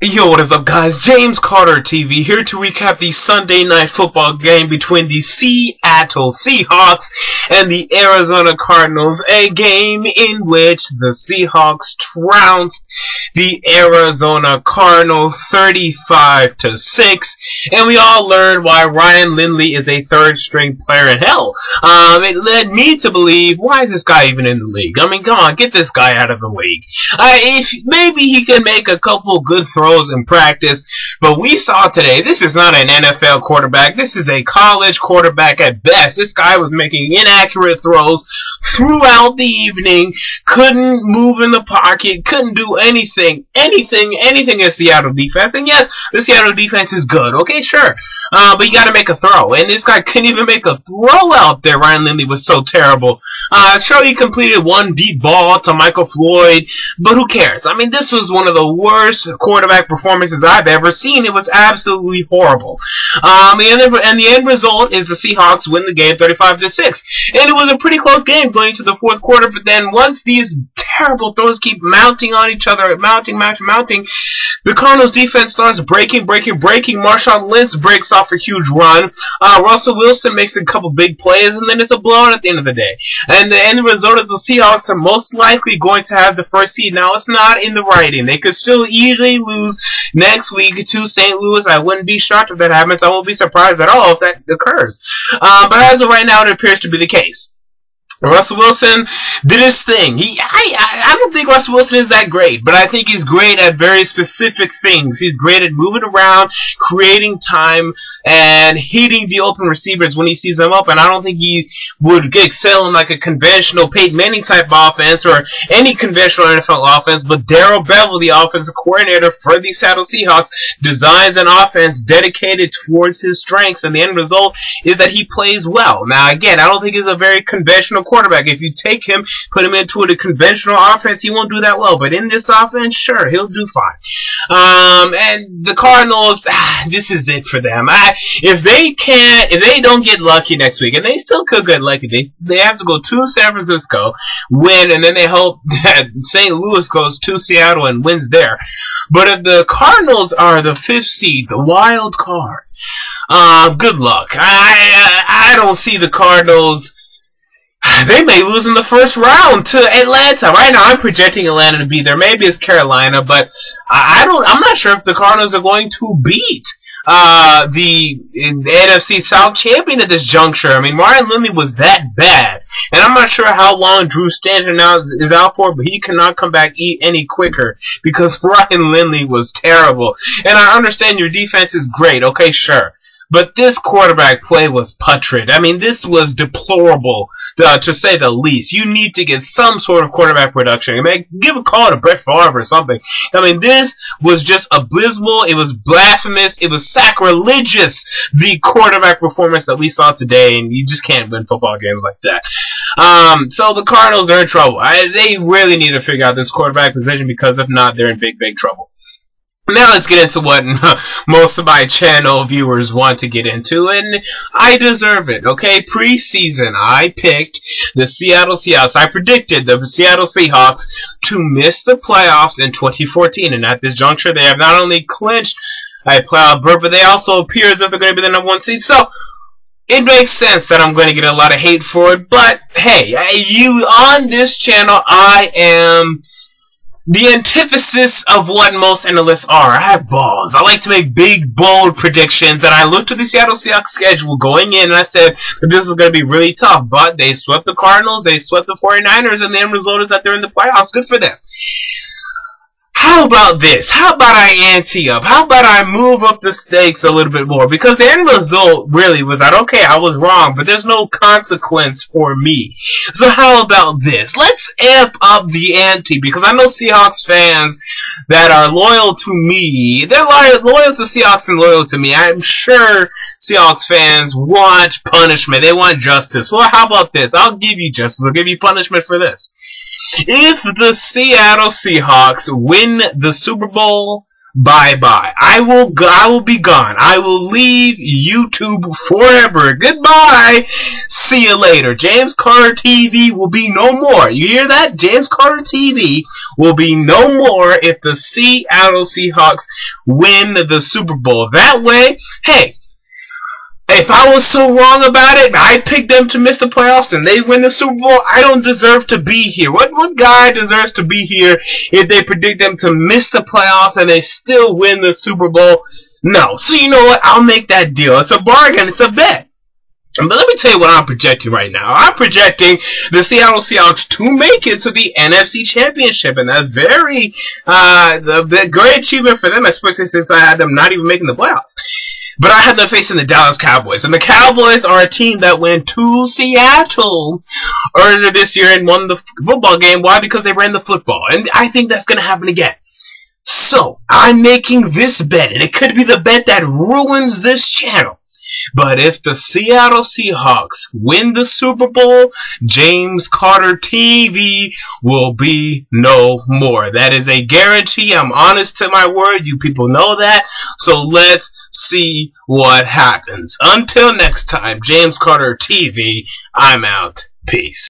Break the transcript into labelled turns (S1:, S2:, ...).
S1: Yo, what is up, guys? James Carter TV here to recap the Sunday night football game between the Seattle Seahawks and the Arizona Cardinals, a game in which the Seahawks trounced the Arizona Cardinals 35-6, and we all learned why Ryan Lindley is a third-string player in hell. It led me to believe, why is this guy even in the league? I mean, come on, get this guy out of the league. If maybe he can make a couple good throws in practice, but we saw today, this is not an NFL quarterback, this is a college quarterback at best. This guy was making inaccurate throws throughout the evening, couldn't move in the pocket, couldn't do anything against the Seattle defense. And yes, the Seattle defense is good, okay, sure, but you gotta make a throw, and this guy couldn't even make a throw out there. Ryan Lindley was so terrible. Sure, he completed one deep ball to Michael Floyd, but who cares? I mean, this was one of the worst quarterback performances I've ever seen. It was absolutely horrible. And the end result is the Seahawks win the game 35-6. And it was a pretty close game going to the fourth quarter, but then once these terrible throws keep mounting on each other, mounting, the Cardinals defense starts breaking. Marshawn Lynch breaks off a huge run. Russell Wilson makes a couple big plays, and then it's a blowout at the end of the day. And the end result is the Seahawks are most likely going to have the first seed. Now, it's not in the writing. They could still easily lose next week to St. Louis. I wouldn't be shocked if that happens. I won't be surprised at all if that occurs. But as of right now, it appears to be the case. Russell Wilson did his thing. I don't think Russell Wilson is that great, but I think he's great at very specific things. He's great at moving around, creating time, and hitting the open receivers when he sees them up. And I don't think he would excel in like a conventional Peyton Manning type offense or any conventional NFL offense. But Darrell Bevell, the offensive coordinator for the Seattle Seahawks, designs an offense dedicated towards his strengths, and the end result is that he plays well. Now, again, I don't think he's a very conventional quarterback. If you take him, put him into a conventional offense, he won't do that well. But in this offense, sure, he'll do fine. And the Cardinals, this is it for them. If they don't get lucky next week, and they still could get lucky, they have to go to San Francisco, win, and then they hope that St. Louis goes to Seattle and wins there. But if the Cardinals are the 5th seed, the wild card, good luck. I don't see the Cardinals. They may lose in the first round to Atlanta. Right now, I'm projecting Atlanta to be there. Maybe it's Carolina, but I'm not sure if the Cardinals are going to beat the NFC South champion at this juncture. I mean, Ryan Lindley was that bad, and I'm not sure how long Drew Stanton is out for, but he cannot come back any quicker because Ryan Lindley was terrible. And I understand your defense is great. Okay, sure. But this quarterback play was putrid. I mean, this was deplorable, to say the least. You need to get some sort of quarterback production. I mean, give a call to Brett Favre or something. I mean, this was just abysmal. It was blasphemous. It was sacrilegious, the quarterback performance that we saw today, and you just can't win football games like that. So the Cardinals are in trouble. They really need to figure out this quarterback position, because if not, they're in big trouble. Now let's get into what most of my channel viewers want to get into, and I deserve it, okay? Preseason, I picked the Seattle Seahawks. I predicted the Seattle Seahawks to miss the playoffs in 2014, and at this juncture, they have not only clinched a playoff berth, but they also appear as if they're going to be the number 1 seed. So it makes sense that I'm going to get a lot of hate for it, but hey, on this channel, I am the antithesis of what most analysts are. I have balls. I like to make big, bold predictions, and I looked at the Seattle Seahawks schedule going in, and I said that this was going to be really tough, but they swept the Cardinals, they swept the 49ers, and the end result is that they're in the playoffs. Good for them. How about this? How about I ante up? How about I move up the stakes a little bit more? Because the end result really was that, okay, I was wrong, but there's no consequence for me. So how about this? Let's amp up the ante, because I know Seahawks fans that are loyal to me. They're loyal to Seahawks and loyal to me. I'm sure Seahawks fans want punishment. They want justice. Well, how about this? I'll give you justice. I'll give you punishment for this. If the Seattle Seahawks win the Super Bowl bye-bye. I will be gone. I will leave YouTube forever. Goodbye. See you later. James Carter TV will be no more. You hear that? James Carter TV will be no more if the Seattle Seahawks win the Super Bowl. That way, hey, if I was so wrong about it, I picked them to miss the playoffs and they win the Super Bowl, I don't deserve to be here. What guy deserves to be here if they predict them to miss the playoffs and they still win the Super Bowl? No. So you know what? I'll make that deal. It's a bargain. It's a bet. But let me tell you what I'm projecting right now. I'm projecting the Seattle Seahawks to make it to the NFC Championship, and that's very a great achievement for them, especially since I had them not even making the playoffs. But I have them facing the Dallas Cowboys. And the Cowboys are a team that went to Seattle earlier this year and won the football game. Why? Because they ran the football. And I think that's going to happen again. So, I'm making this bet. And it could be the bet that ruins this channel. But if the Seattle Seahawks win the Super Bowl, James Carter TV will be no more. That is a guarantee. I'm honest to my word. You people know that. So let's see what happens. Until next time, James Carter TV, I'm out. Peace.